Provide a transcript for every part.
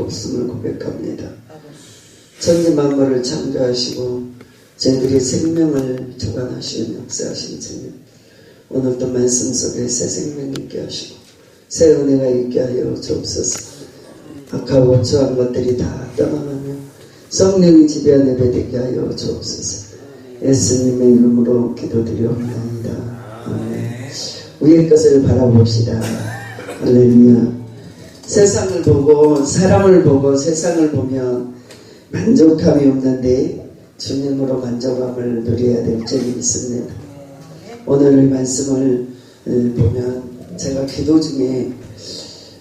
없음을 고백합니다. 천지만물을 창조하시고 저희들의 생명을 주관하시는 역사하신 주님, 오늘도 말씀 속에 새 생명 있게 하시고 새 은혜가 있게 하여 주옵소서. 악하고 추한 것들이 다 떠나가며 성령이 지배하는 예배 되게 하여 주옵소서. 예수님의 이름으로 기도드리옵나이다. 아멘. 위의 것을 바라봅시다. 할렐루야. 세상을 보고 사람을 보고 세상을 보면 만족함이 없는데 주님으로 만족함을 누려야 될 점이 있습니다. 오늘 말씀을 보면 제가 기도 중에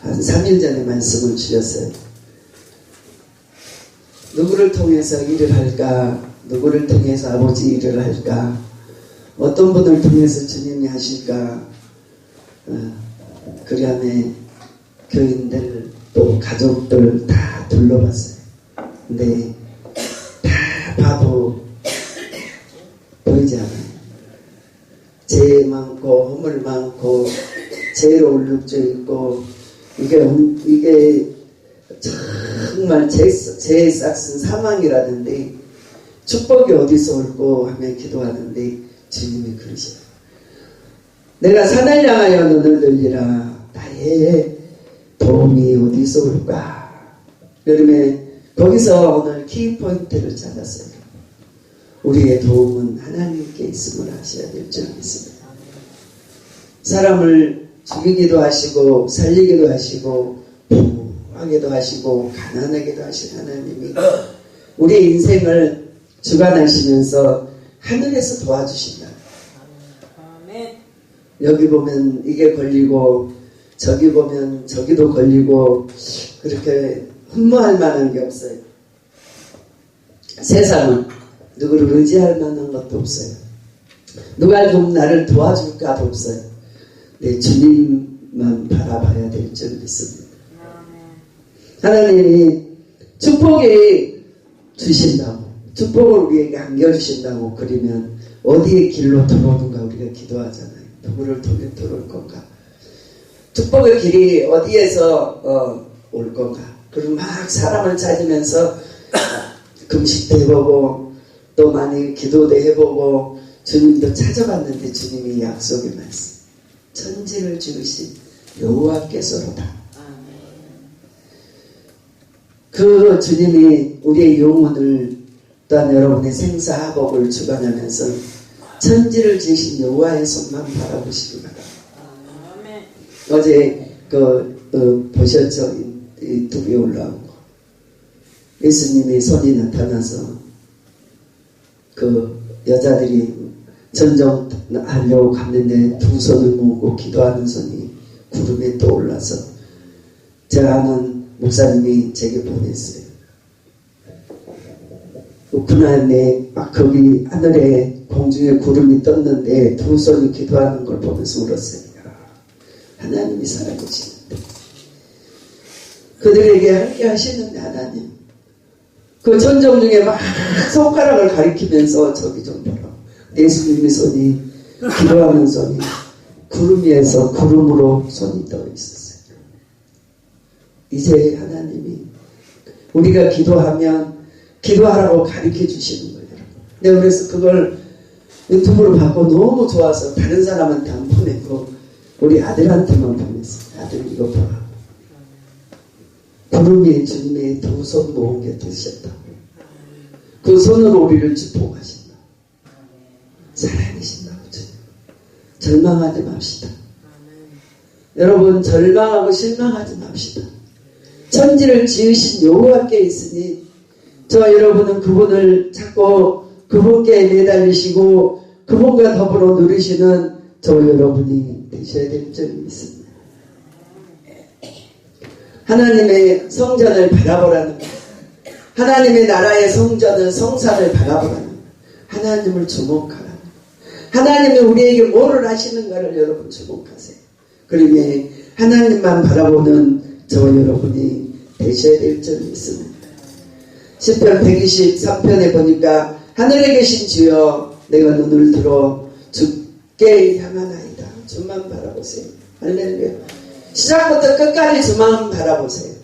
한 3일 전에 말씀을 주셨어요. 누구를 통해서 일을 할까? 누구를 통해서 아버지 일을 할까? 어떤 분을 통해서 주님이 하실까? 그 다음에 교인들 또 가족들 다 둘러봤어요. 근데 다 봐도 보이지 않아요. 죄 많고 허물 많고 죄로 울룩져 있고 이게 정말 죄의 싹은 사망이라는데 축복이 어디서 올고 하며 기도하는데 주님이 그러시죠. 내가 산을 향하여 눈을 들리라. 나의 도움이 어디서 올까? 여름에 거기서 오늘 키포인트를 찾았어요. 우리의 도움은 하나님께 있음을 아셔야 될 줄 믿습니다. 사람을 죽이기도 하시고 살리기도 하시고 부하게도 하시고 가난하게도 하신 하나님이 우리의 인생을 주관하시면서 하늘에서 도와주신다. 여기 보면 이게 걸리고 저기 보면 저기도 걸리고 그렇게 흠모할 만한 게 없어요. 세상은 누구를 의지할 만한 것도 없어요. 누가 좀 나를 도와줄까도 없어요. 내 주님만 바라봐야 될 줄 믿습니다. 하나님이 축복이 주신다고, 축복을 우리에게 안겨주신다고 그러면 어디에 길로 들어오는가 우리가 기도하잖아요. 누구를 통해 들어올 건가? 축복의 길이 어디에서 올 건가? 그리고 막 사람을 찾으면서 금식도 해보고 또 많이 기도도 해보고 주님도 찾아봤는데 주님이 약속의 말씀, 천지를 지으신 여호와께서로다. 그 주님이 우리의 영혼을 또한 여러분의 생사화복을 주관하면서 천지를 지으신 여호와의 손만 바라보시기 바랍니다. 어제 보셨죠? 이 뚝이 올라온 거. 예수님의 손이 나타나서 그 여자들이 전정하려고 갔는데 두 손을 모으고 기도하는 손이 구름에 떠올라서 제가 아는 목사님이 제게 보냈어요. 그날에 막 거기 하늘에 공중에 구름이 떴는데 두 손이 기도하는 걸 보면서 울었어요. 하나님이 살아계시는데 그들에게 함께 하시는데 하나님 그 전정 중에 막 손가락을 가리키면서 저기 좀 보라. 예수님의 손이 기도하는 손이 구름 위에서 구름으로 손이 떠 있었어요. 이제 하나님이 우리가 기도하면 기도하라고 가르쳐 주시는 거예요. 내가 그래서 그걸 유튜브로 받고 너무 좋아서 다른 사람한테 안 보내고 우리 아들한테만 보냈어요. 아들 이거 보라. 구름 위에 주님의 두 손 모은 게 되셨다고. 그 손으로 우리를 축복하신다. 살아계신다고 주님. 절망하지 맙시다. 여러분 절망하고 실망하지 맙시다. 천지를 지으신 여호와께 있으니 저와 여러분은 그분을 찾고 그분께 매달리시고 그분과 더불어 누리시는 저와 여러분이 되셔야 될 줄 믿습니다. 하나님의 성전을 바라보라는 것, 하나님의 나라의 성전을 성산을 바라보라는 것, 하나님을 주목하라는 것, 하나님이 우리에게 뭐를 하시는가를 여러분 주목하세요. 그러면 하나님만 바라보는 저와 여러분이 되셔야 될 줄 믿습니다. 시편 123편에 보니까 하늘에 계신 주여 내가 눈을 들어 주께 향하나이다. 주만 바라보세요. 할렐루야. 시작부터 끝까지 주만 바라보세요.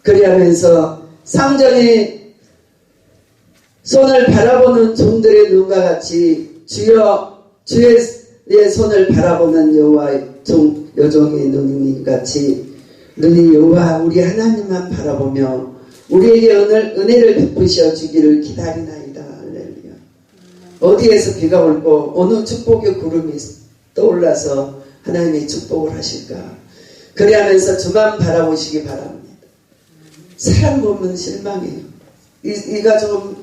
그리하면서 상전이 손을 바라보는 종들의 눈과 같이 주의 손을 바라보는 여호와의 여종의 눈이 같이 눈이 여호와 우리 하나님만 바라보며 우리에게 은혜를 베푸셔 주기를 기다리나이다. 할렐루야. 어디에서 비가 올고 어느 축복의 구름이 떠올라서 하나님의 축복을 하실까. 그리하면서 주만 바라보시기 바랍니다. 사람 보면 실망해요. 이가 좀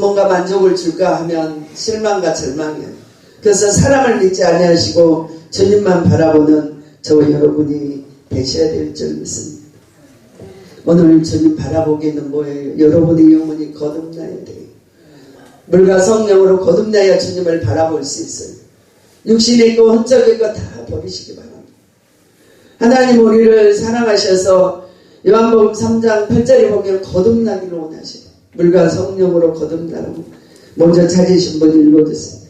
뭔가 만족을 줄까 하면 실망과 절망이에요. 그래서 사람을 믿지 아니하시고 주님만 바라보는 저와 여러분이 되셔야 될 줄 믿습니다. 오늘 주님 바라보기는 뭐예요? 여러분의 영혼이 거듭나야 돼요. 물과 성령으로 거듭나야 주님을 바라볼 수 있어요. 육신의 것, 혼적의 것 다 버리시기 바랍니다. 하나님 우리를 사랑하셔서 요한복음 3장 8절에 보면 거듭나기를 원하시고 물과 성령으로 거듭나라고 먼저 찾으신 분 읽어주세요.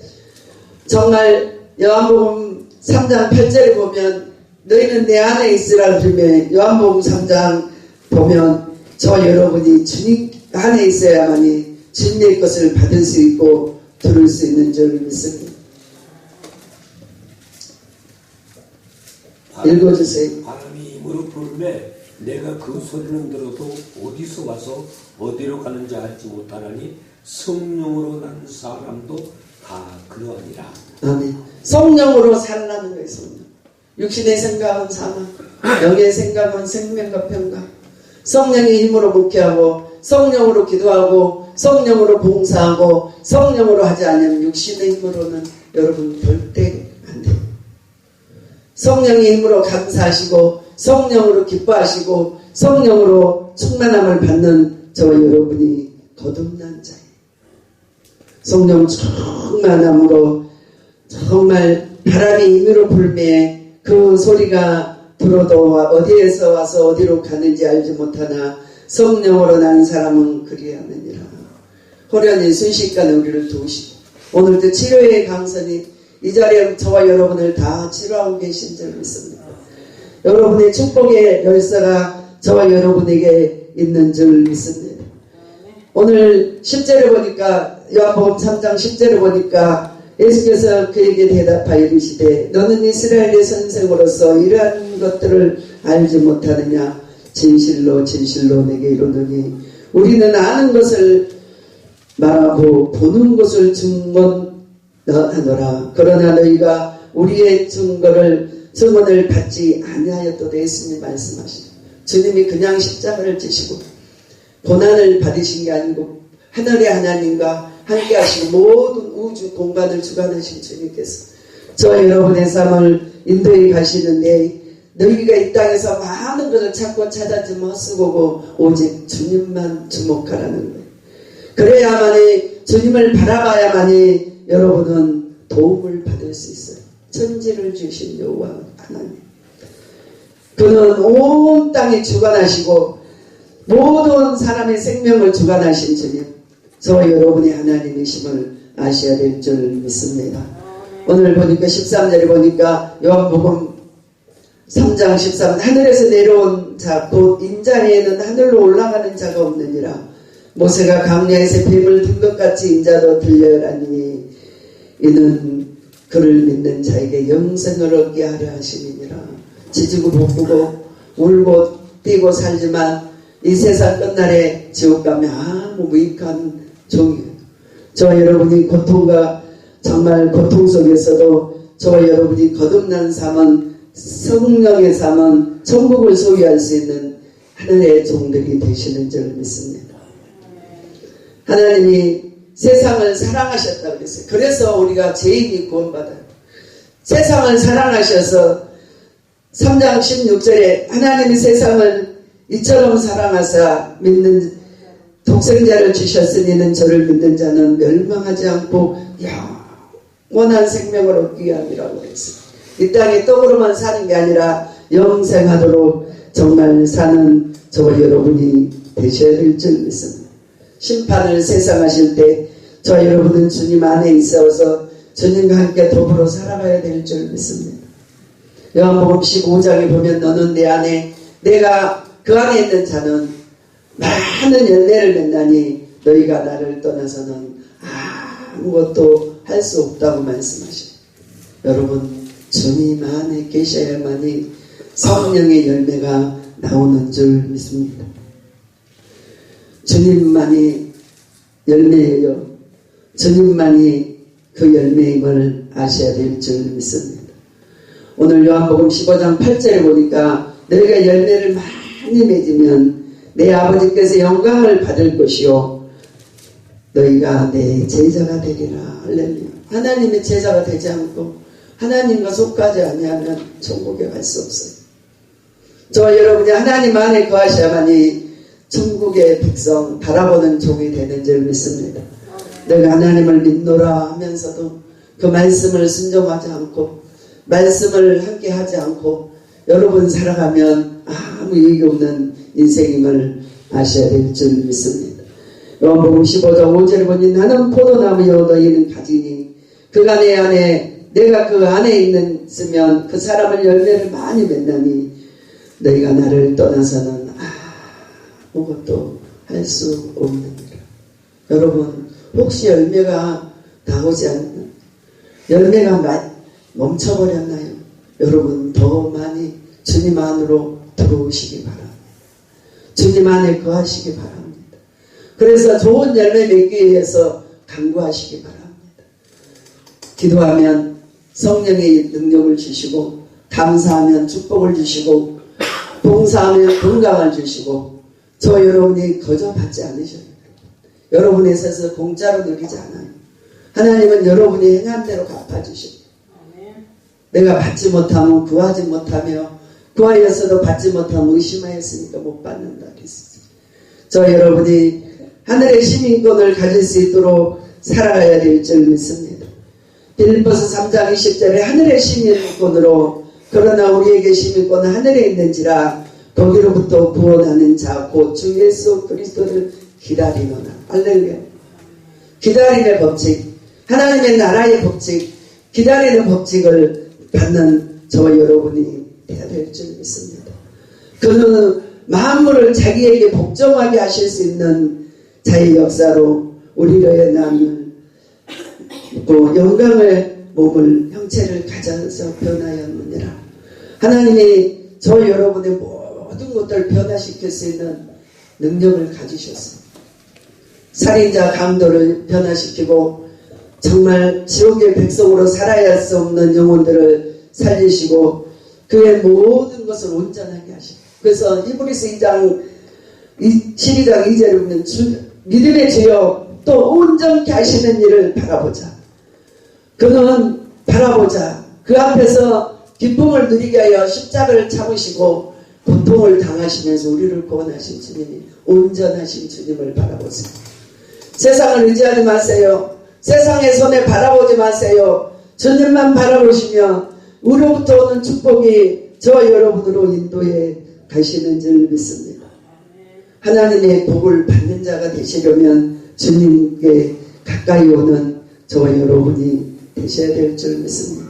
정말 요한복음 3장 8절에 보면 너희는 내 안에 있으라 그러면 요한복음 3장 보면 저 여러분이 주님 안에 있어야만이 주님의 것을 받을 수 있고 들을 수 있는 줄 믿습니다. 읽어주세요. 바람이 무릎 꿇음에 내가 그 소리는 들어도 어디서 와서 어디로 가는지 알지 못하나니 성령으로 난 사람도 다 그러하니라. 아멘. 성령으로 살라는 거예요. 성령. 육신의 생각은 사망, 영의 생각은 생명과 평강. 성령의 힘으로 목회하고 성령으로 기도하고 성령으로 봉사하고 성령으로 하지 않으면 육신의 힘으로는 여러분 절대 안 돼요. 성령의 힘으로 감사하시고 성령으로 기뻐하시고 성령으로 충만함을 받는 저와 여러분이 거듭난 자예요. 성령 충만함으로 정말 바람이 임의로 불매 그 소리가 들어도 어디에서 와서 어디로 가는지 알지 못하나 성령으로 난 사람은 그리하느니라. 호련히 순식간에 우리를 도우시고 오늘도 치료의 강선이 이 자리에 저와 여러분을 다 치료하고 계신 줄 믿습니다. 여러분의 축복의 열쇠가 저와 여러분에게 있는 줄 믿습니다. 오늘 10절에 보니까 요한복음 3장 10절에 보니까 예수께서 그에게 대답하여 이르시되 너는 이스라엘의 선생으로서 이러한 것들을 알지 못하느냐. 진실로 진실로 내게 이르노니 우리는 아는 것을 말하고 보는 것을 증언하노라. 그러나 너희가 우리의 증언을 받지 아니하였도다. 예수님 말씀하시죠. 주님이 그냥 십자가를 지시고 고난을 받으신 게 아니고 하늘의 하나님과 함께 하시고 모든 우주 공간을 주관하신 주님께서 저와 여러분의 삶을 인도해 가시는데 너희가 이 땅에서 많은 것을 찾고 찾았지 헛수고고 오직 주님만 주목하라는 거예요. 그래야만이 주님을 바라봐야만이 여러분은 도움을 받을 수 있어요. 천지를 주신 여호와 하나님. 그는 온 땅에 주관하시고 모든 사람의 생명을 주관하신 주님. 저와 여러분이 하나님이심을 아셔야 될 줄 믿습니다. 오늘 보니까 13절에 보니까 요한복음 3장 13 하늘에서 내려온 자 곧 인자에는 하늘로 올라가는 자가 없느니라. 모세가 광야에서 뱀을 든 것 같이 인자도 들려라니 이는 그를 믿는 자에게 영생을 얻게 하려 하심이니라. 지지고 볶고 울고 뛰고 살지만 이 세상 끝날에 지옥 가면 아무 무익한 종이에요. 저와 여러분이 고통과 정말 고통 속에서도 저와 여러분이 거듭난 삶은 성령의 삶은 천국을 소유할 수 있는 하늘의 종들이 되시는 줄 믿습니다. 하나님이 세상을 사랑하셨다고 그랬어요. 그래서 우리가 죄인이 구원받아요. 세상을 사랑하셔서 3장 16절에 하나님이 세상을 이처럼 사랑하사 믿는 독생자를 주셨으니는 저를 믿는 자는 멸망하지 않고 영원한 생명을 얻기 위함이라고 했어요. 이 땅에 떡으로만 사는 게 아니라 영생하도록 정말 사는 저와 여러분이 되셔야 될 줄 믿습니다. 심판을 세상하실 때 저와 여러분은 주님 안에 있어서 주님과 함께 더불어 살아가야 될 줄 믿습니다. 요한복음 15장에 보면 너는 내 안에 내가 그 안에 있는 자는 많은 열매를 맺나니 너희가 나를 떠나서는 아무것도 할 수 없다고 말씀하셔요. 여러분, 주님 안에 계셔야만이 성령의 열매가 나오는 줄 믿습니다. 주님만이 열매예요. 주님만이 그 열매임을 아셔야 될 줄 믿습니다. 오늘 요한복음 15장 8절에 보니까 너희가 열매를 많이 맺으면 내 아버지께서 영광을 받을 것이요 너희가 내 제자가 되리라. 할렐루야. 하나님의 제자가 되지 않고 하나님과 속하지 아니하면 천국에 갈 수 없어요. 저 여러분이 하나님 안에 거하셔야만이 천국의 백성 바라보는 종이 되는 줄 믿습니다. 내가 하나님을 믿노라 하면서도 그 말씀을 순종하지 않고 말씀을 함께 하지 않고 여러분 살아가면 아무 의미 없는 인생임을 아셔야 될 줄 믿습니다. 요한복음 15장 5절에 보니 나는 포도나무요 너희는 가지니 그가 내 안에 내가 그 안에 있으면 그 사람을 열매를 많이 맺나니 너희가 나를 떠나서는 아무것도 할 수 없느니라. 여러분, 혹시 열매가 나오지 않는 열매가 멈춰버렸나요? 여러분, 더 많이 주님 안으로 들어오시기 바랍니다. 주님 안에 거하시기 바랍니다. 그래서 좋은 열매 맺기 위해서 간구하시기 바랍니다. 기도하면 성령의 능력을 주시고, 감사하면 축복을 주시고, 봉사하면 건강을 주시고, 저 여러분이 거저 받지 않으셔요. 여러분에 있어서 공짜로 누리지 않아요. 하나님은 여러분이 행한 대로 갚아주십니다. 내가 받지 못하면 구하지 못하며 구하였어도 받지 못하면 의심하였으니까 못 받는다 그랬어요. 저 여러분이 하늘의 시민권을 가질 수 있도록 살아가야 될 줄 믿습니다. 빌립보서 3장 20절에 하늘의 시민권으로 그러나 우리에게 시민권은 하늘에 있는지라 거기로부터 구원하는 자 곧 주 예수 그리스도를 기다리노라. 할렐루야. 기다림의 법칙, 하나님의 나라의 법칙, 기다리는 법칙을 받는 저와 여러분이 되어야 될 줄 믿습니다. 그는 만물을 자기에게 복종하게 하실 수 있는 자의 역사로 우리의 남을 영광을 몸을 형체를 가져서 변하였느니라. 하나님이 저 여러분의 모든 것들을 변화시킬 수 있는 능력을 가지셨습니다. 살인자 강도를 변화시키고 정말 지옥의 백성으로 살아야 할 수 없는 영혼들을 살리시고 그의 모든 것을 온전하게 하시고 그래서 히브리서 2장 12장 2절에 보면 믿음의 주여 또 온전케 하시는 일을 바라보자. 그는 바라보자. 그 앞에서 기쁨을 누리게 하여 십자가를 참으시고 고통을 당하시면서 우리를 구원하신 주님이 온전하신 주님을 바라보세요. 세상을 의지하지 마세요. 세상의 손에 바라보지 마세요. 주님만 바라보시며 우리로부터 오는 축복이 저와 여러분으로 인도해 가시는 줄 믿습니다. 하나님의 복을 받는 자가 되시려면 주님께 가까이 오는 저와 여러분이 되셔야 될 줄 믿습니다.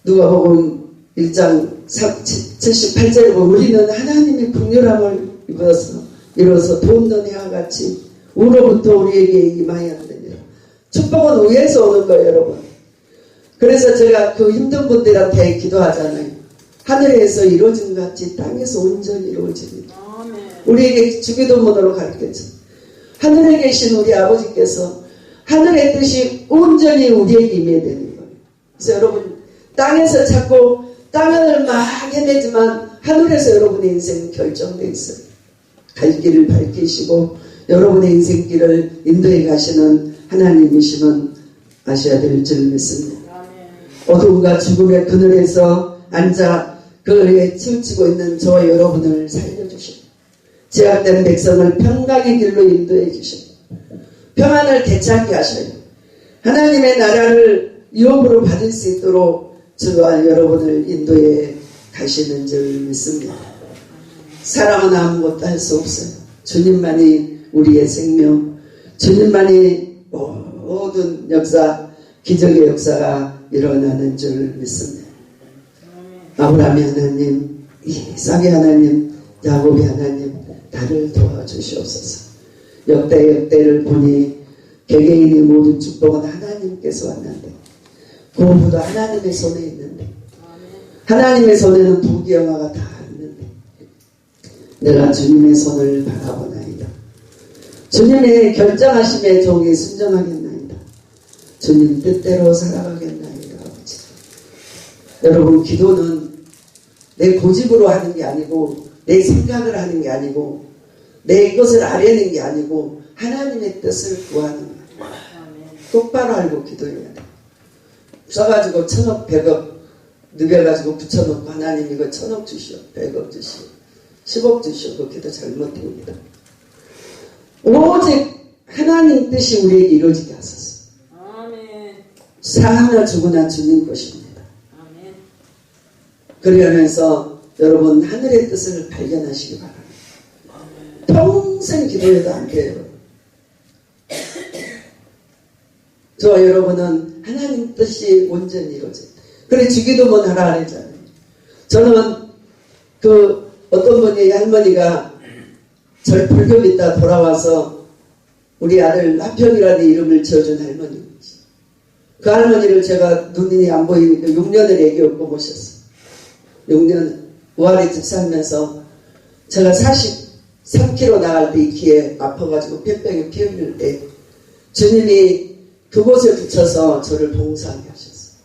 누가복음 1장 78절에 보면 우리는 하나님의 긍휼함을 이뤄서 돈던 해와 같이 우로부터 우리에게 임하였느니라. 축복은 위에서 오는 거예요, 여러분. 그래서 제가 그 힘든 분들한테 기도하잖아요. 하늘에서 이루어진 것 같이 땅에서 온전히 이루어집니다. 우리에게 주기도문으로 가르쳤죠. 하늘에 계신 우리 아버지께서 하늘의 뜻이 온전히 우리에게 임해야 되는 거예요. 그래서 여러분 땅에서 찾고 땅을 막 헤매지만 하늘에서 여러분의 인생 결정되어 있어요. 갈 길을 밝히시고 여러분의 인생길을 인도해 가시는 하나님이심은 아셔야 될 줄 믿습니다. 어둠과 죽음의 그늘에서 앉아 그에 치우치고 있는 저와 여러분을 살려주시고 제약된 백성을 평강의 길로 인도해 주시고 평안을 되찾게 하셔요. 하나님의 나라를 유업으로 받을 수 있도록 저와 여러분을 인도해 가시는 줄 믿습니다. 사람은 아무것도 할 수 없어요. 주님만이 우리의 생명, 주님만이 모든 역사, 기적의 역사가 일어나는 줄 믿습니다. 아브라함의 하나님, 이삭의 하나님, 야곱의 하나님, 나를 도와주시옵소서. 역대를 보니 개개인의 모든 축복은 하나님께서 왔는데 고부도 하나님의 손에 있는데 하나님의 손에는 부귀영화가 다 있는데 내가 주님의 손을 바라보나이다. 주님의 결정하심에 종이 순종하겠나이다. 주님 뜻대로 살아가겠나이다. 아버지. 여러분, 기도는 내 고집으로 하는 게 아니고 내 생각을 하는 게 아니고 내 것을 아려는 게 아니고 하나님의 뜻을 구하는 거예요. 똑바로 알고 기도해야 돼. 써가지고 1000억 100억 누벼가지고 붙여놓고 하나님 이거 1000억 주시오 100억 주시오 10억 주시오. 그 기도 잘못됩니다. 오직 하나님 뜻이 우리에게 이루어지게 하소서. 사하나 죽으나 주님 것입니다. 그러면서 여러분 하늘의 뜻을 발견하시기 바랍니다. 평생 기도해도 안 돼요. 저 여러분은 하나님 뜻이 온전히 이루어져요. 그래 주기도문 하라 그랬잖아요. 저는 그 어떤 분이 할머니가 절 불교 믿다 돌아와서 우리 아들 하평이라는 이름을 지어준 할머니입니다. 그 할머니를 제가 눈이 안 보이니까 6년을 애기 없고 모셨어요. 6년 우아리 집 살면서 제가 43kg 나갈 때 이 키에 아파가지고 폐병에 피 흘릴 때 주님이 그곳에 붙여서 저를 봉사하게 하셨어요.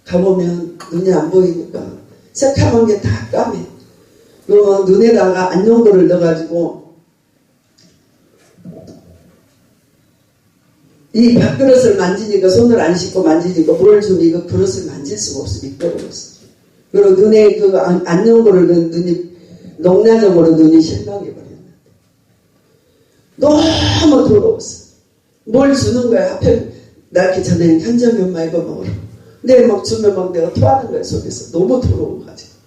가보면 눈이 안 보이니까 새카만 게 다 까매. 그 눈에다가 안연고를 넣어가지고 이 밥그릇을 만지니까 손을 안 씻고 만지니까 뭘 주면 이거 그릇을 만질 수가 없어. 미끄러웠어. 그리고 눈에 그 안연고를 넣은 눈이 농야적으로 눈이 실망해버렸는데 너무 더러웠어. 뭘 주는 거야. 하필 낳기 전에 현정이 엄마 이거 먹으라. 근데 막 주면 막 내가 토하는 거야 속에서. 너무 더러워가지고.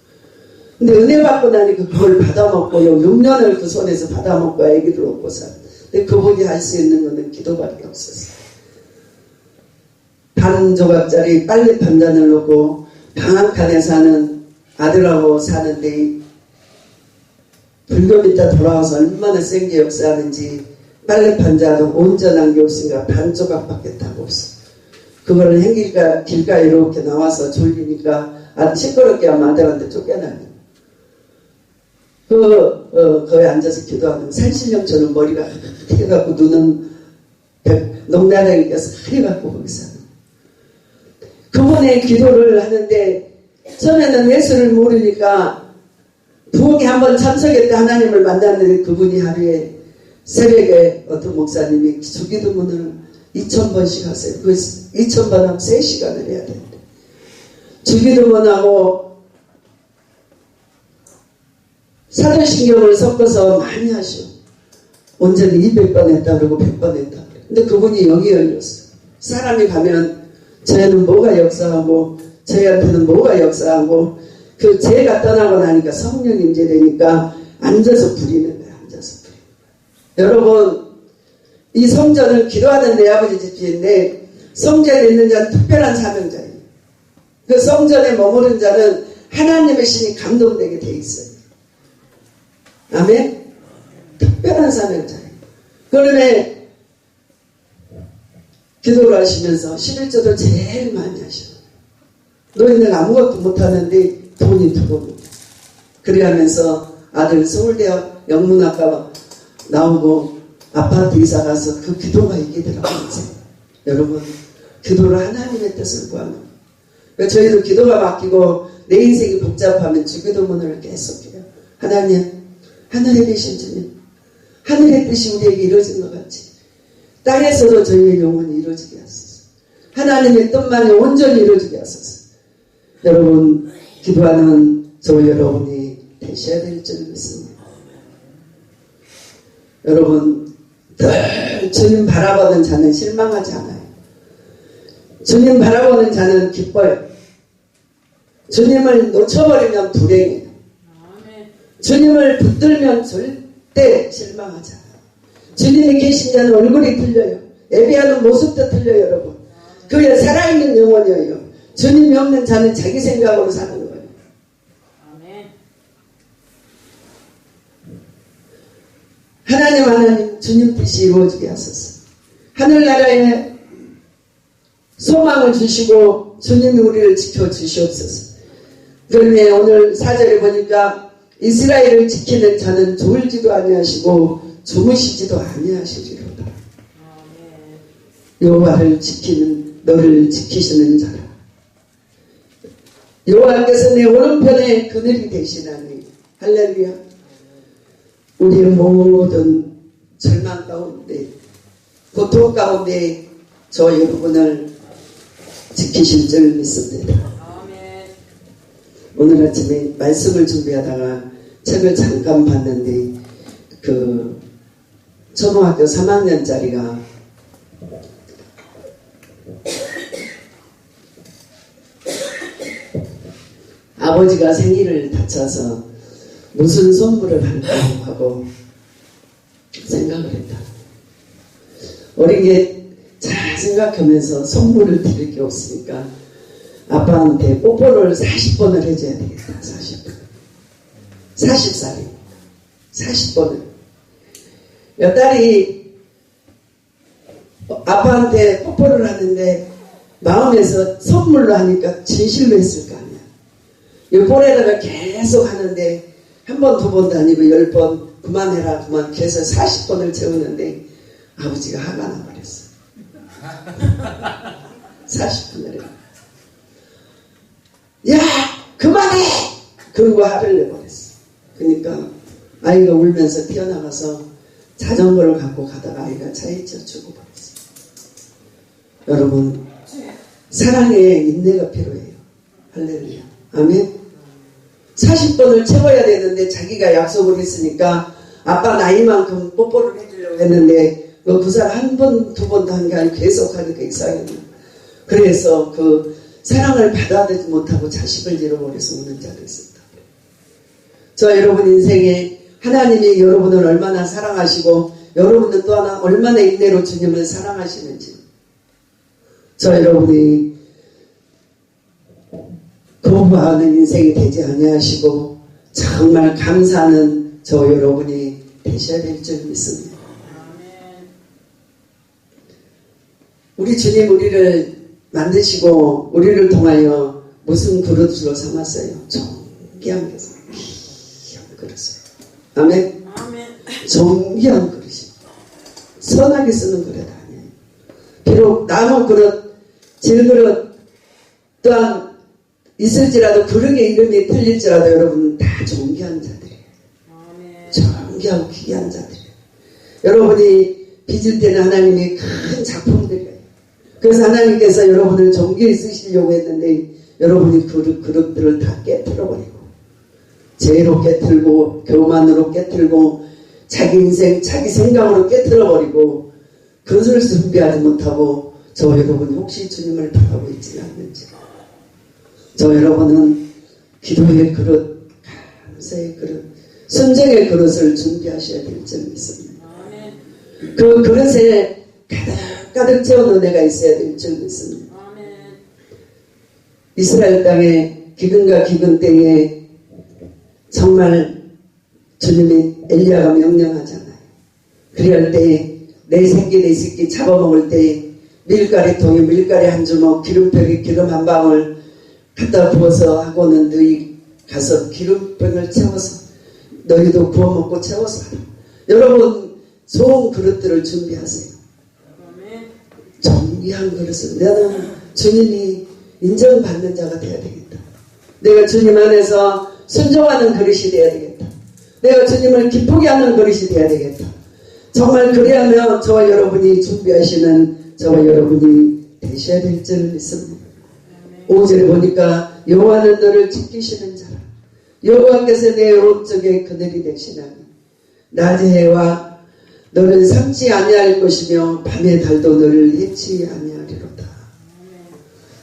근데 은혜 받고 나니까 그걸 받아먹고요. 6년을 그 손에서 받아먹고 애기들 얻고 살. 근데 그분이 할 수 있는 거는 기도밖에 없었어요. 반 조각짜리 빨래 한 잔을 놓고 방앗간에 사는 아들하고 사는데 불교 믿다 돌아와서 얼마나 센 게 역사하는지 빨래 판자도 온전한 게 없으니까 반 조각밖에 타고 없어. 그거를 길가에 이렇게 나와서 졸리니까 시끄럽게 하면 아들한테 쫓겨나요. 거기 앉아서 기도하면 산신령처럼 머리가 해갖고 눈은 농나라에 껴서 해갖고 거기서 그분의 기도를 하는데 처음에는 예수를 모르니까 부엌에 한번 참석했다 하나님을 만났는데 그분이 하루에 새벽에 어떤 목사님이 주기도문을 2000번씩 하세요. 그 2000번 하면 3시간을 해야 되는데 주기도문하고 사도신경을 섞어서 많이 하시오. 온전히 200번 했다 그러고 100번 했다. 근데 그분이 영이 열렸어요. 사람이 가면 저희는 뭐가 역사하고 저희한테는 뭐가 역사하고 그 죄가 떠나고 나니까 성령 임재되니까 앉아서 부리는 거예요. 앉아서 부리는 거예요. 여러분 이 성전은 기도하는 내 아버지 집인데 성전에 있는 자는 특별한 사명자예요. 그 성전에 머무른 자는 하나님의 신이 감동되게 돼 있어요. 아멘? 특별한 사명자예요. 그러면 기도를 하시면서 11조도 제일 많이 하셔. 너희는 아무것도 못하는데 돈이 들어오는 거야. 그래 하면서 아들 서울대학 영문학과 나오고 아파트 이사 가서 그 기도가 이기더라고요. 여러분 기도를 하나님의 뜻을 구하는 거예요. 그러니까 저희도 기도가 막히고 내 인생이 복잡하면 주기도문을 계속해요. 하나님 하늘에 계신 주님 하늘의 뜻이 우리에게 이루어진 것 같이 땅에서도 저희의 영혼이 이루어지게 하소서. 하나님의 뜻만이 온전히 이루어지게 하소서. 여러분 기도하는 저 여러분이 되셔야 될 줄 믿습니다. 여러분 늘 주님 바라보는 자는 실망하지 않아요. 주님 바라보는 자는 기뻐요. 주님을 놓쳐버리면 불행해요. 주님을 붙들면 절대 실망하지 않아요. 주님이 계신 자는 얼굴이 틀려요. 예배하는 모습도 틀려요. 여러분 그게 살아있는 영혼이에요. 주님이 없는 자는 자기 생각으로 사는 거예요. 하나님 주님 뜻이 이루어지게 하소서. 하늘나라에 소망을 주시고 주님이 우리를 지켜주시옵소서. 그런데 오늘 4절에 보니까 이스라엘을 지키는 자는 졸지도 아니하시고 주무시지도 아니하시리로다. 여호와를 지키는 너를 지키시는 자라. 여호와께서 내 오른편에 그늘이 되시나니. 할렐루야. 우리의 모든 절망 가운데 고통 가운데 저 여러분을 지키실 줄 믿습니다. 오늘 아침에 말씀을 준비하다가 책을 잠깐 봤는데 초등학교 3학년짜리가 아버지가 생일을 다쳐서 무슨 선물을 할까 하고 생각을 했다. 어린 게 잘 생각하면서 선물을 드릴 게 없으니까 아빠한테 뽀뽀를 40번을 해줘야 되겠다. 40번. 40살이 40번을. 몇 딸이 아빠한테 뽀뽀를 하는데 마음에서 선물로 하니까 진실로 했을 거 아니야. 이 볼에다가 계속 하는데 한 번, 두 번도 아니고 10번 그만해라 그만 계속 40번을 채우는데 아버지가 화가 나버렸어. 40번을 해. 야 그만해! 그러고 화를 내버렸어. 그러니까 아이가 울면서 튀어나가서 자전거를 갖고 가다가 아이가 차에 치여 죽어버렸어. 여러분 사랑에 인내가 필요해요. 할렐루야. 아멘. 40번을 채워야 되는데 자기가 약속을 했으니까 아빠 나이만큼 뽀뽀를 해주려고 했는데 그 사람 한 번, 두 번도 한 게 아니고 계속 하니까 이상했나. 그래서 그 사랑을 받아들이지 못하고 자식을 잃어버려서 우는 자도 있었다. 저 여러분 인생에 하나님이 여러분을 얼마나 사랑하시고 여러분은 또 하나 얼마나 인내로 주님을 사랑하시는지 저 여러분이 거부하는 인생이 되지 아니하시고 정말 감사하는 저 여러분이 되셔야 될 줄 믿습니다. 우리 주님 우리를 만드시고 우리를 통하여 무슨 그릇으로 삼았어요? 존귀한 그릇을. 아멘. 존귀한 그릇이 선하게 쓰는 그릇 아니에요. 비록 나무 그릇, 질그릇 또한 있을지라도 그릇의 이름이 틀릴지라도 여러분 다 존귀한 자들이에요. 존귀하고 귀한 자들이에요. 여러분이 빚을 때는 하나님이 큰 작품들이에요. 그래서 하나님께서 여러분을 존귀히 쓰시려고 했는데 여러분이 그릇들을 다 깨트려버리고 죄로 깨트리고 교만으로 깨트리고 자기 인생 자기 생각으로 깨트려버리고 그것을 준비하지 못하고 저 여러분 혹시 주님을 바라고 있지는 않는지 저 여러분은 기도의 그릇, 감사의 그릇, 순종의 그릇을 준비하셔야 될 줄 믿습니다. 그 그릇에 가득 채운 은혜가 있어야 될 줄 믿습니다. 이스라엘 땅에 기근과 기근 때에 정말 주님이 엘리야가 명령하잖아요. 그럴 때 내 새끼 잡아먹을 때 밀가리통에 밀가리 한 주먹 기름병에 기름 한 방울 갖다 부어서 하고는 너희 가서 기름병을 채워서 너희도 구워 먹고 채워서 하라. 여러분 좋은 그릇들을 준비하세요. 존귀한 그릇을 나는 주님이 인정받는 자가 되어야 되겠다. 내가 주님 안에서 순종하는 그릇이 되어야 되겠다. 내가 주님을 기쁘게 하는 그릇이 되어야 되겠다. 정말 그래야면 저와 여러분이 준비하시는 저와 여러분이 되셔야 될 줄 믿습니다. 5절에 보니까 여호와는 너를 지키시는 자라. 여호와께서 내 오른쪽에 그늘이 되시나니 낮의 해와 너를 삼지 아니할 것이며 밤의 달도 너를 해치 아니하리로다.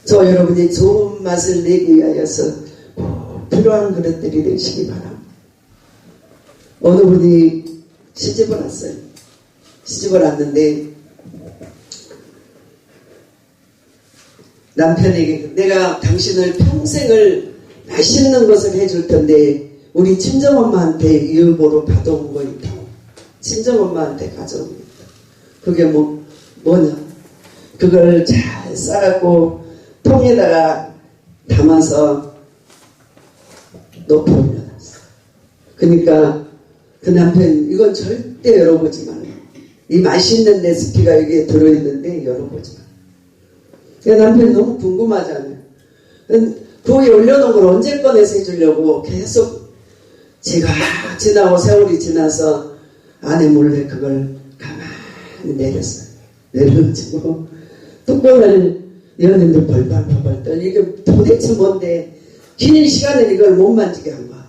저 여러분이 좋은 맛을 내기 위하여서 필요한 그릇들이 되시기 바랍니다. 어느 분이 시집을 왔어요. 시집을 왔는데 남편에게 내가 당신을 평생을 맛있는 것을 해줄 텐데 우리 친정엄마한테 유보로 받아온 거 있다고. 친정엄마한테 가져옵니다. 그게 뭐냐? 그걸 잘 싸갖고 통에다가 담아서 높이 올려놨어요. 그러니까 그 남편, 이건 절대 열어보지 말라. 이 맛있는 레시피가 여기에 들어있는데 열어보지 말라. 그 남편이 너무 궁금하잖아요. 그 위에 올려놓은 걸 언제 꺼내서 해주려고 계속 제가 지나고 세월이 지나서 아내 몰래 그걸 가만히 내렸어요. 내려가지고 뚜껑을 열었는데 벌벌 떨. 이게 도대체 뭔데 긴 시간을 이걸 못 만지게 한 거야.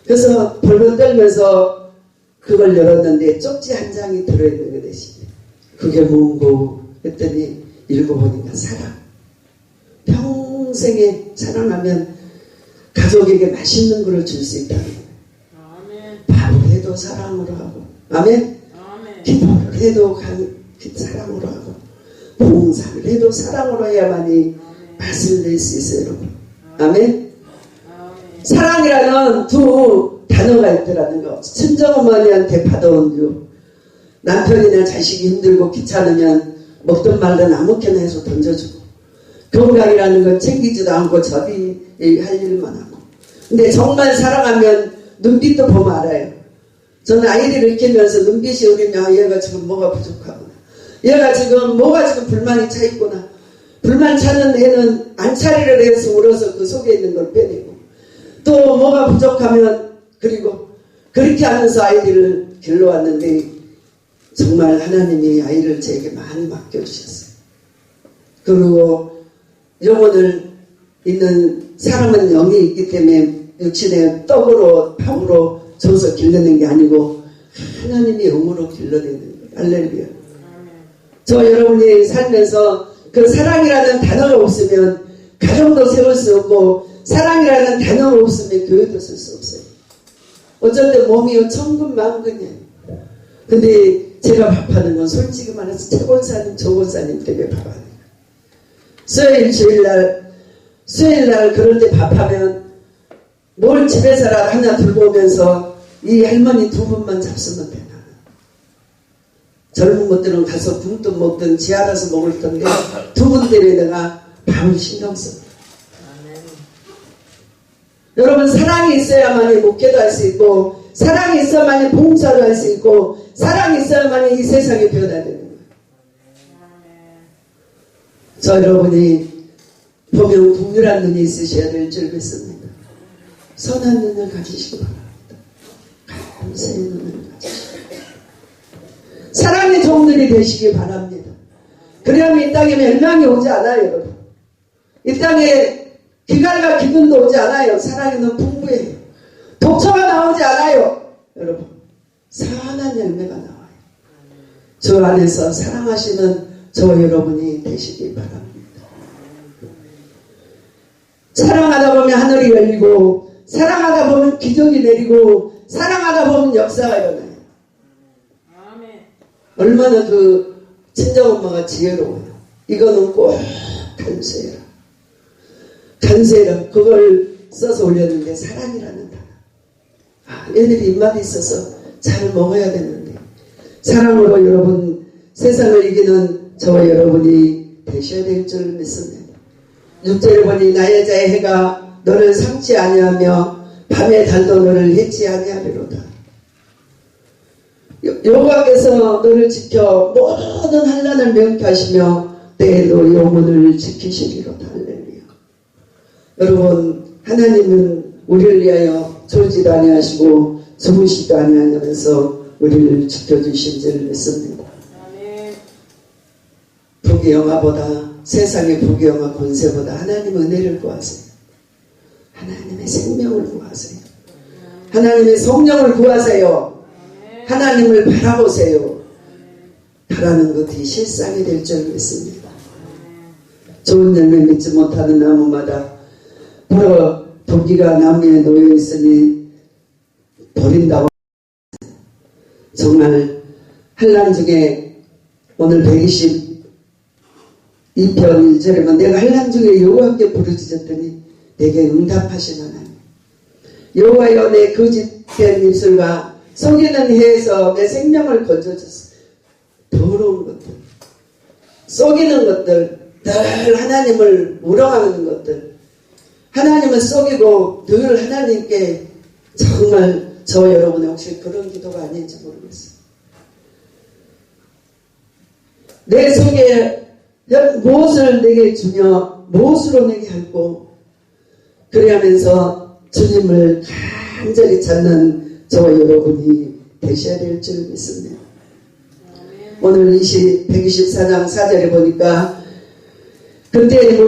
그래서 벌벌 떨면서 그걸 열었는데 쪽지 한 장이 들어있는 거 대신에 그게 뭔고 했더니 읽어보니까 사랑. 평생에 사랑하면 가족에게 맛있는 거를 줄 수 있다는 거예요. 밥을 해도 사랑으로 하고, 아멘? 기도를 해도 사랑으로 하고, 봉사를 해도 사랑으로 해야만이 맛을 낼 수 있어요, 여러분. 아멘? 사랑이라는 두 단어가 있더라는 거. 친정어머니한테 받아온 유. 남편이나 자식이 힘들고 귀찮으면 먹든 말든 아무렇게나 해서 던져주고, 건강이라는 건 챙기지도 않고 저리 할 일만 하고. 근데 정말 사랑하면 눈빛도 보면 알아요. 저는 아이들을 키우면서 눈빛이 우리면 얘가 지금 뭐가 부족하구나. 얘가 지금 뭐가 지금 불만이 차 있구나. 불만 차는 애는 안차리를 해서 울어서 그 속에 있는 걸 빼내고 또 뭐가 부족하면 그리고 그렇게 하면서 아이들을 길러왔는데 정말 하나님이 아이를 제게 많이 맡겨주셨어요. 그리고 영혼을 있는 사람은 영이 있기 때문에 육신의 떡으로 밥으로 줘서 길러낸 게 아니고 하나님이 영으로 길러내는 거예요. 할렐루야. 저 여러분이 살면서 그 사랑이라는 단어가 없으면 가정도 세울 수 없고 사랑이라는 단어가 없으면 교회도 쓸 수 없어요. 어쩔 때 몸이 천근만근이에요. 근데 제가 밥하는 건 솔직히 말해서 최권사님 조권사님 때문에 밥하는 거예요. 수요일날 그럴 때 밥하면 뭘 집에서라도 하나 들고 오면서 이 할머니 두 분만 잡수면 돼. 젊은 것들은 가서 굶든 먹든 지 알아서 먹을 텐데 두 분 때문에 내가 밥을 신경 써. 여러분 사랑이 있어야만이 목회도 할 수 있고 사랑이 있어야만이 봉사도 할 수 있고 사랑이 있어야만이 이 세상이 변화되는 거예요. 저 여러분이 보면 국률한 눈이 있으셔야 될 줄 믿습니다. 선한 눈을 가지시기 바랍니다. 감사의 눈을 가지시기 바랍니다. 사랑의 종들이 되시기 바랍니다. 그러면 이 땅에 멸망이 오지 않아요, 여러분. 이 땅에 기갈과 기근도 오지 않아요. 사랑에는 풍부해요. 독초가 나오지 않아요, 여러분. 선한 열매가 나와요. 저 안에서 사랑하시는 저 여러분이 되시기 바랍니다. 사랑하다 보면 하늘이 열리고 사랑하다 보면 기적이 내리고 사랑하다 보면 역사가 일어나요. 얼마나 그 친정엄마가 지혜로워요. 이거는 꼭 간수해라. 간수해라. 그걸 써서 올렸는데 사랑이라는 단어. 얘들이 입맛이 있어서 잘 먹어야 되는데 사랑으로 여러분 세상을 이기는 저와 여러분이 되셔야 될 줄 믿습니다. 6절에 보니 나의 자의 해가 너를 삼지 아니하며 밤의 달도 너를 해치 아니하리로다. 여호와께서 너를 지켜 모든 환난을 명쾌하시며 때에도 영혼을 지키시리로다. 할렐루야. 여러분 하나님은 우리를 위하여 졸지도 아니하시고 주무시도 아니하면서 우리를 지켜주신 줄 믿습니다. 북의 영화보다 세상의 북의 영화 권세보다 하나님 은혜를 구하세요. 하나님의 생명을 구하세요. 하나님의 성령을 구하세요. 하나님을 바라보세요. 바라는 것이 실상이 될 줄 믿습니다. 좋은 열매 맺지 못하는 나무마다 벌어 도기가 나무에 놓여 있으니 버린다고. 정말 한란 중에 오늘 122편 1절에만 내가 한란 중에 여호와께 부르짖었더니 내게 응답하신 하나님. 여호와여 내 거짓된 입술과 속이는 해에서 내 생명을 건져줬어. 더러운 것들, 속이는 것들, 늘 하나님을 우롱하는 것들, 하나님을 속이고 늘 하나님께 정말 저와 여러분의 혹시 그런 기도가 아닌지 모르겠어요. 내 속에 무엇을 내게 주며 무엇으로 내게 할고, 그래하면서 주님을 간절히 찾는 저와 여러분이 되셔야 될 줄 믿습니다. 오늘 124장 4절에 보니까 그때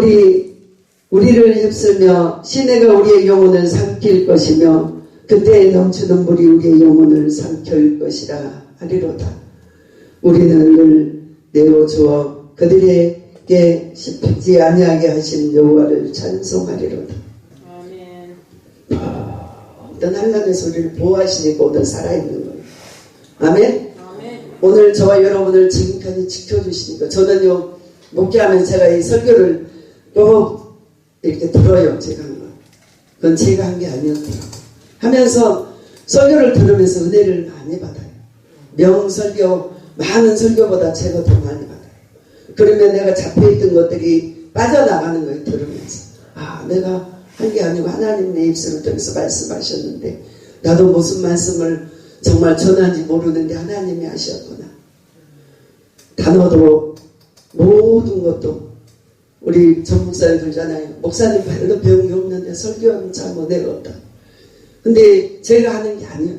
우리를 휩쓸며 시내가 우리의 영혼을 삼킬 것이며 그때 넘치는 물이 우리의 영혼을 삼킬 것이라 하리로다. 우리는 늘 내어주어 그들에게 씹히지 아니하게 하신 여호와를 찬송하리로다. 어떤 한란의 소리를 보호하시니까 오늘 살아있는 거예요. 아멘? 오늘 저와 여러분을 지금까지 지켜주시니까, 저는요 목회하면 제가 이 설교를 꼭 이렇게 들어요. 제가 한 거. 그건 제가 한 게 아니었더라고요. 하면서 설교를 들으면서 은혜를 많이 받아요. 명설교, 많은 설교보다 제가 더 많이 받아요. 그러면 내가 잡혀있던 것들이 빠져나가는 거예요. 들으면서. 아, 내가 한 게 아니고 하나님 내 입술을 통해서 말씀하셨는데 나도 무슨 말씀을 정말 전한지 모르는데 하나님이 하셨구나. 단어도 모든 것도 우리 전 목사님 그러잖아요. 목사님 별로 배운 게 없는데 설교하면 참 은혜롭다. 근데 제가 하는 게 아니에요.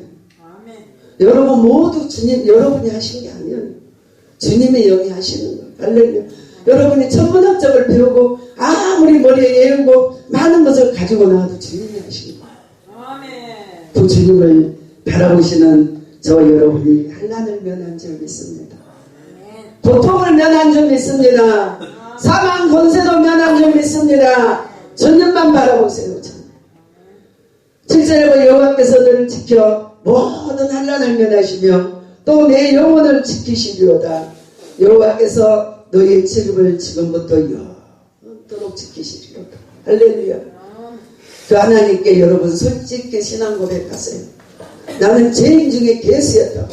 여러분 모두 주님, 여러분이 하신 게 아니에요. 주님의 영이 하시는 거예요. 할렐루야. 여러분이 천문학적을 배우고 아무리 머리에 외우고 많은 것을 가지고 나와도 주님이 하시는 거예요. 그 주님을 바라보시는 저와 여러분이 한란을 면한 줄 믿습니다. 고통을 면한 줄 믿습니다. 사망 권세도 면한 줄 믿습니다. 주님만 바라보세요. 7절에 보니 여호와께서 너를 지켜 모든 한란을 면하시며 또 내 영혼을 지키시리로다. 여호와께서 너의 체급을 지금부터 영원토록 지키시리로다. 할렐루야. 그 하나님께 여러분 솔직히 신앙 고백하세요. 나는 죄인 중에 괴수였다고.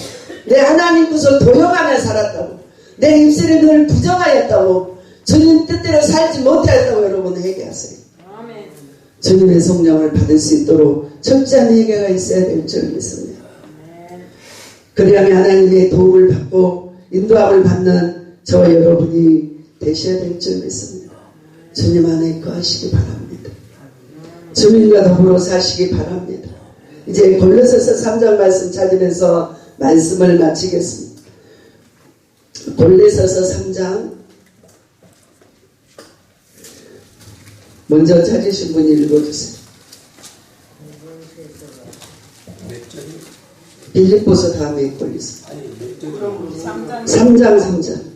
내 하나님 것을 도용하며 살았다고. 내 입술이 늘 부정하였다고. 주님 뜻대로 살지 못하였다고 여러분 회개하세요. 주님의 성령을 받을 수 있도록 철저한 회개가 있어야 될 줄 믿습니다. 그리하면 하나님의 도움을 받고 인도함을 받는 저와 여러분이 되셔야 될 줄 믿습니다. 주님 안에 거하시기 바랍니다. 주님과 더불어 사시기 바랍니다. 이제 골로새서 3장 말씀 찾으면서 말씀을 마치겠습니다. 골로새서 3장 먼저 찾으신 분이 읽어주세요. 빌립보서 다음에 골로새 3장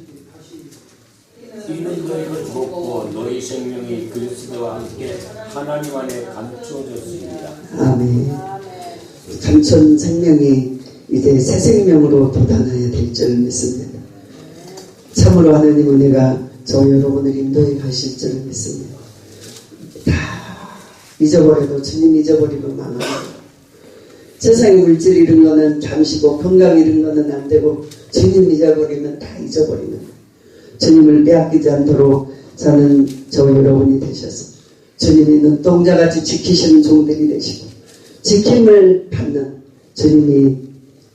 이는 너희를 돕고 너희 생명이 그리스도와 함께 하나님 안에 감추어졌습니다. 아멘. 감춘 생명이 이제 새 생명으로 돋아나야 될 줄 믿습니다. 참으로 하나님 은혜가 저 여러분을 인도해 가실 줄 믿습니다. 다 잊어버려도 주님 잊어버리고 망하고, 세상의 물질 이런 거는 잠시고 건강 이런 거는 안 되고 주님 잊어버리면 다 잊어버리는 거예요. 주님을 빼앗기지 않도록 사는 저 여러분이 되셔서 주님이 눈동자같이 지키시는 종들이 되시고 지킴을 받는, 주님이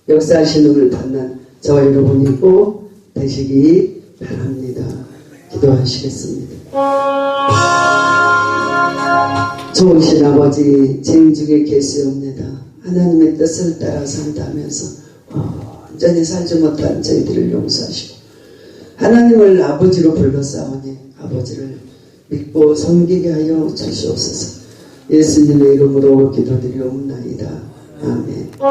역사하시는 걸 받는 저와 여러분이 꼭 되시기 바랍니다. 기도하시겠습니다. 좋으신 아버지, 죄인 중에 계시옵니다. 하나님의 뜻을 따라 산다면서 완전히 살지 못한 저희들을 용서하시고 하나님을 아버지로 불러싸우니 아버지를 믿고 섬기게 하여 주시옵소서. 예수님의 이름으로 기도드리옵나이다. 아멘.